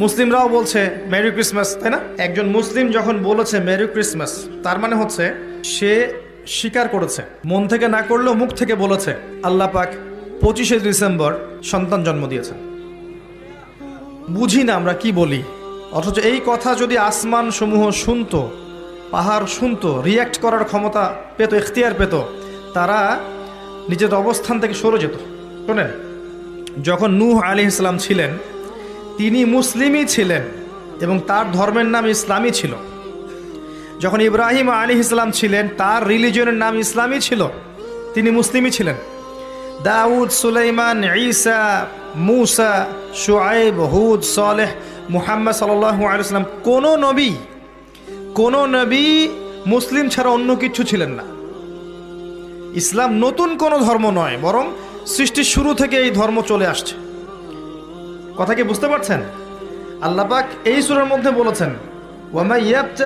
মুসলিমরাও বলছে merry Christmas, তাই না? একজন মুসলিম যখন বলেছে মেরি ক্রিসমাস, তার মানে হচ্ছে সে স্বীকার করেছে, মন থেকে না করলেও মুখ থেকে বলেছে আল্লাহ পাক 25শে ডিসেম্বর সন্তান জন্ম দিয়েছেন। বুঝি না আমরা কি বলি, অথচ এই কথা যদি আসমান সমূহ শুনতো, পাহাড় শুনতো, রিয়্যাক্ট করার ক্ষমতা পেত, ইখতিয়ার পেত, তারা নিজের অবস্থান থেকে সরে যেত। শোনেন, যখন নূহ আলাইহিস সালাম ছিলেন, তিনি মুসলিমই ছিলেন এবং তার ধর্মের নাম ইসলামই ছিল। যখন ইব্রাহিম আলাইহিস সালাম ছিলেন, তার রিলিজিয়নের নাম ইসলামই ছিল, তিনি মুসলিমই ছিলেন। দাউদ, সুলাইমান, ঈসা, মূসা, শুআয়ব, হুদ, সালেহ, মুহাম্মদ সাল্লাল্লাহু আলাইহি ওয়াসাল্লাম, কোনো নবী মুসলিম ছাড়া অন্য কিছু ছিলেন না। ইসলাম নতুন কোনো ধর্ম নয়, বরং সৃষ্টির শুরু থেকে এই ধর্ম চলে আসছে। কথা কি বুঝতে পারছেন? আল্লাহ পাক এই সূরার মধ্যে বলেছেন, ওয়া মা